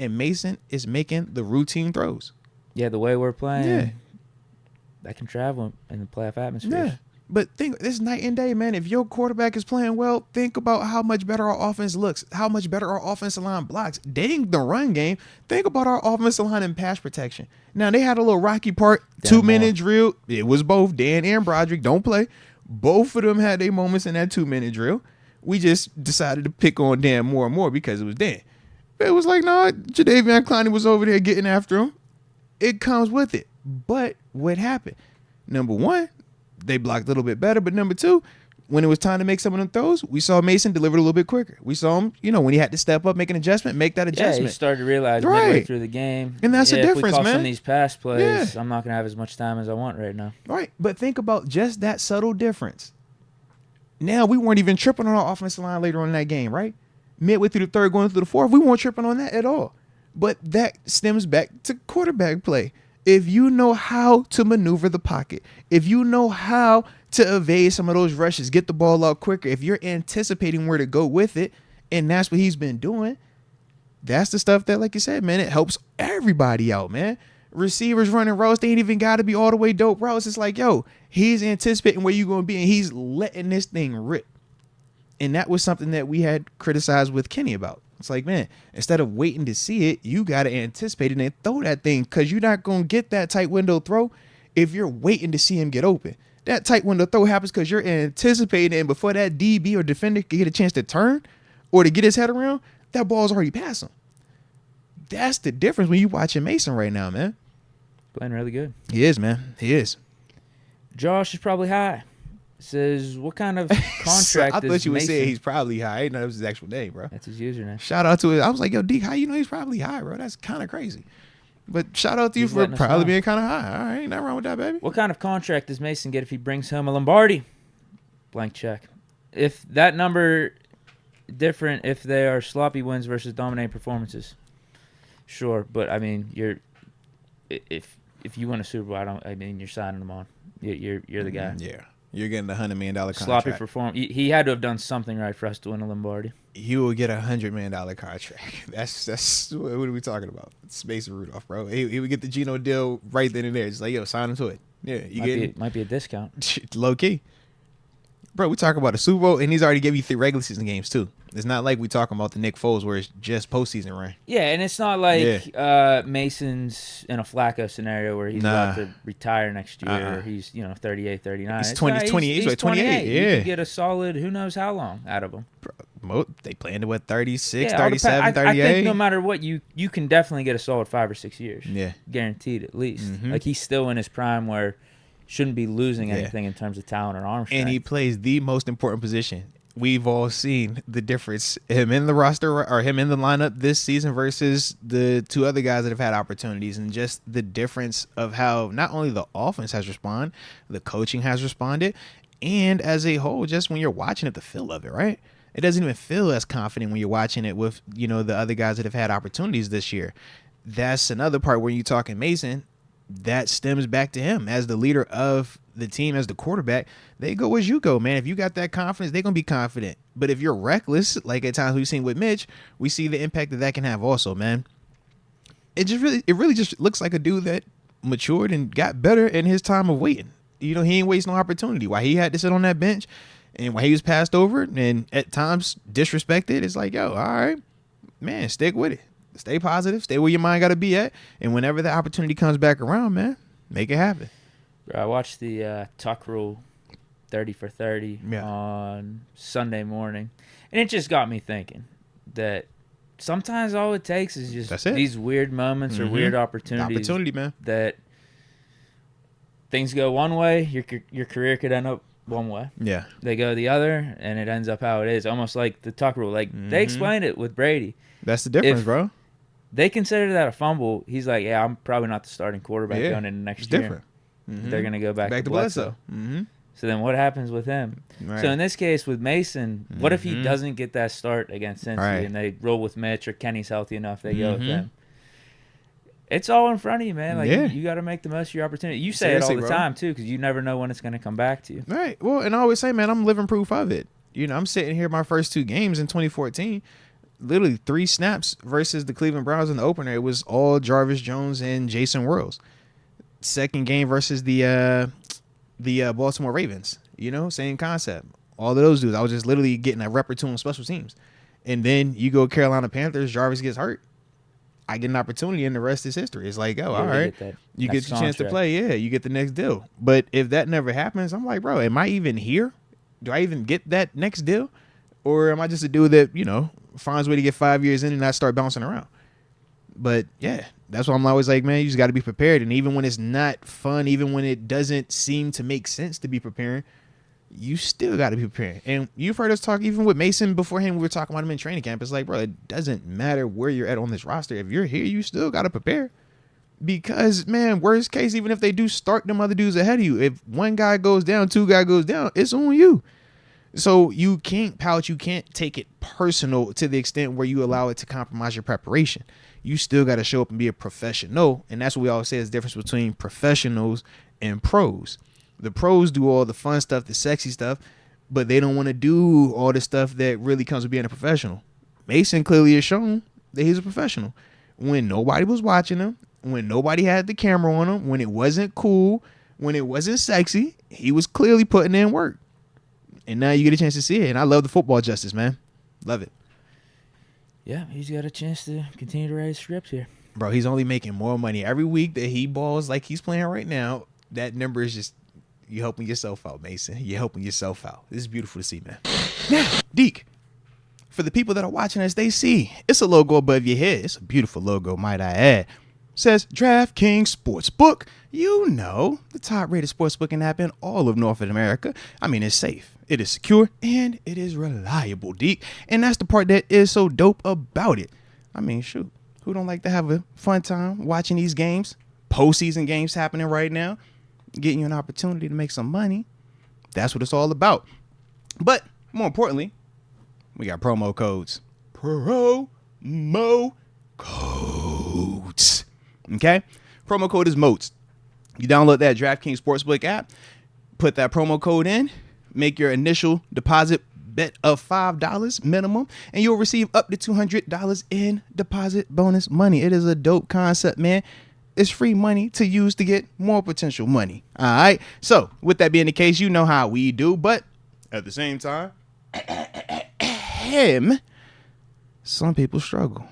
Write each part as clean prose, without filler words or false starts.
and Mason is making the routine throws. Yeah, the way we're playing, Yeah. that can travel in the playoff atmosphere. Yeah. But think, this night and day, man. If your quarterback is playing well, think about how much better our offense looks, how much better our offensive line blocks. Dating the run game, think about our offensive line and pass protection. Now, they had a little rocky part, 2-minute drill. It was both Dan and Broderick. Don't play. Both of them had their moments in that 2-minute drill. We just decided to pick on Dan more and more because it was Dan. It was like, no, Jadeveon Clowney was over there getting after him. It comes with it. But what happened? Number one, they blocked a little bit better. But number two, when it was time to make some of them throws, we saw Mason deliver a little bit quicker. We saw him, when he had to step up, make an adjustment, make that adjustment. Yeah, he started to realize midway through the game. And that's the difference, if we call man. some of these pass plays, I'm not going to have as much time as I want right now. Right. But think about just that subtle difference. Now, we weren't even tripping on our offensive line later on in that game, right? Midway through the third, going through the fourth, we weren't tripping on that at all. But that stems back to quarterback play. If you know how to maneuver the pocket, if you know how to evade some of those rushes, get the ball out quicker, if you're anticipating where to go with it, and that's what he's been doing, that's the stuff that, like you said, man, it helps everybody out, man. Receivers running routes, they ain't even got to be all the way dope routes. It's like, yo, he's anticipating where you're going to be, and he's letting this thing rip. And that was something that we had criticized with Kenny about. It's like, man, instead of waiting to see it, you got to anticipate it and throw that thing, because you're not going to get that tight window throw if you're waiting to see him get open. That tight window throw happens because you're anticipating it, and before that DB or defender can get a chance to turn or to get his head around, that ball's already past him. That's the difference when you're watching Mason right now, man. Playing really good. He is, man. He is. Josh is probably high. Says, what kind of contract I thought you would Mason? say he's probably high. I didn't know that was his actual name, bro. That's his username. Shout out to it. I was like, yo, Deke, how you know he's probably high, bro? That's kind of crazy. But shout out to you for probably being kind of high. All right, ain't nothing wrong with that, baby. What kind of contract does Mason get if he brings home a Lombardi? Blank check. If that number different, if they are sloppy wins versus dominating performances, sure. But I mean, if you win a Super Bowl, you're signing him on. You're the guy. Yeah. You're getting a $100 million contract. Sloppy perform. He had to have done something right for us to win a Lombardi. He will get a $100 million contract. That's what are we talking about? It's Mason Rudolph, bro. He would get the Geno deal right then and there. Just like, yo, sign him to it. Yeah, might be a discount. Low key. Bro, we talk about a Super Bowl, and he's already gave you 3 regular season games, too. It's not like we talking about the Nick Foles where it's just postseason run. Yeah, and it's not like Mason's in a Flacco scenario where he's about to retire next year. Or he's 38, 39. He's 28. He's like 28. Yeah. You could get a solid who knows how long out of him. Bro, they planned to what, 36, 37, 38? I think no matter what, you can definitely get a solid 5 or 6 years. Yeah. Guaranteed at least. Mm-hmm. Like he's still in his prime where shouldn't be losing anything in terms of talent or arm strength. And he plays the most important position. We've all seen the difference. Him in the roster or him in the lineup this season versus the 2 other guys that have had opportunities, and just the difference of how not only the offense has responded, the coaching has responded, and as a whole, just when you're watching it, the feel of it, right? It doesn't even feel as confident when you're watching it with, the other guys that have had opportunities this year. That's another part where you're talking Mason. That stems back to him as the leader of the team, as the quarterback. They go as you go, man. If you got that confidence, they're going to be confident. But if you're reckless, like at times we've seen with Mitch, we see the impact that can have also, man. It really just looks like a dude that matured and got better in his time of waiting. He ain't wasting no opportunity. While he had to sit on that bench and while he was passed over and at times disrespected, it's like, yo, all right, man, stick with it. Stay positive. Stay where your mind got to be at. And whenever the opportunity comes back around, man, make it happen. Bro, I watched the Tuck Rule 30 for 30 on Sunday morning. And it just got me thinking that sometimes all it takes is just these weird moments or weird opportunities. Opportunity, man. That things go one way, your career could end up one way. Yeah. They go the other, and it ends up how it is. Almost like the Tuck Rule. Like, they explained it with Brady. That's the difference, bro. They consider that a fumble. He's like, yeah, I'm probably not the starting quarterback going into next year. Different. They're going to go back to Bledsoe. Mm-hmm. So then what happens with him? Right. So in this case with Mason, what if he doesn't get that start against Cincy and they roll with Mitch or Kenny's healthy enough, they go with them? It's all in front of you, man. Like you got to make the most of your opportunity. You say it all the time, too, because you never know when it's going to come back to you. Right. Well, and I always say, man, I'm living proof of it. I'm sitting here my first 2 games in 2014. literally 3 snaps versus the Cleveland Browns in the opener. It was all Jarvis Jones and Jason Worlds. Second game versus the Baltimore Ravens. You know, same concept. All of those dudes. I was just literally getting a rep or two on special teams. And then you go Carolina Panthers, Jarvis gets hurt. I get an opportunity, and the rest is history. It's like, oh, all right. You get your chance to play. Yeah, you get the next deal. But if that never happens, I'm like, bro, am I even here? Do I even get that next deal? Or am I just a dude that, you know, finds a way to get 5 years in and not start bouncing around? But, yeah, that's why I'm always like, man, you just got to be prepared. And even when it's not fun, even when it doesn't seem to make sense to be preparing, you still got to be preparing. And you've heard us talk even with Mason beforehand. We were talking about him in training camp. It's like, bro, it doesn't matter where you're at on this roster. If you're here, you still got to prepare. Because, man, worst case, even if they do start them other dudes ahead of you, if one guy goes down, 2 guys goes down, it's on you. So you can't pout. You can't take it personal to the extent where you allow it to compromise your preparation. You still got to show up and be a professional. And that's what we always say is the difference between professionals and pros. The pros do all the fun stuff, the sexy stuff, but they don't want to do all the stuff that really comes with being a professional. Mason clearly has shown that he's a professional. When nobody was watching him, when nobody had the camera on him, when it wasn't cool, when it wasn't sexy, he was clearly putting in work. And now you get a chance to see it. And I love the football justice, man. Love it. Yeah, he's got a chance to continue to raise scripts here. Bro, he's only making more money. Every week that he balls like he's playing right now, that number is just, you're helping yourself out, Mason. You're helping yourself out. This is beautiful to see, man. Now, Deke, for the people that are watching us, they see it's a logo above your head. It's a beautiful logo, might I add. Says DraftKings Sportsbook. You know, the top-rated sportsbooking app in all of North America. I mean, it's safe, it is secure, and it is reliable, Deke. And that's the part that is so dope about it. I mean, shoot, who don't like to have a fun time watching these games? Postseason games happening right now, getting you an opportunity to make some money. That's what it's all about. But more importantly, we got promo codes. Promo codes. Okay? Promo code is MOATS. You download that DraftKings Sportsbook app, put that promo code in, make your initial deposit bet of $5 minimum, and you'll receive up to $200 in deposit bonus money. It is a dope concept, man. It's free money to use to get more potential money. All right? So, with that being the case, you know how we do, but at the same time, some people struggle.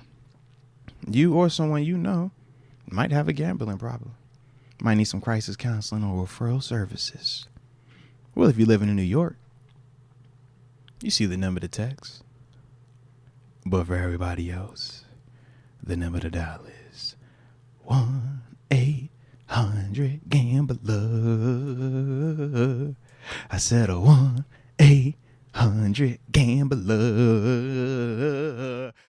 You or someone you know might have a gambling problem. Might need some crisis counseling or referral services. Well, if you live in New York, you see the number to text. But for everybody else, the number to dial is 1-800-GAMBLER. I said a 1-800-GAMBLER.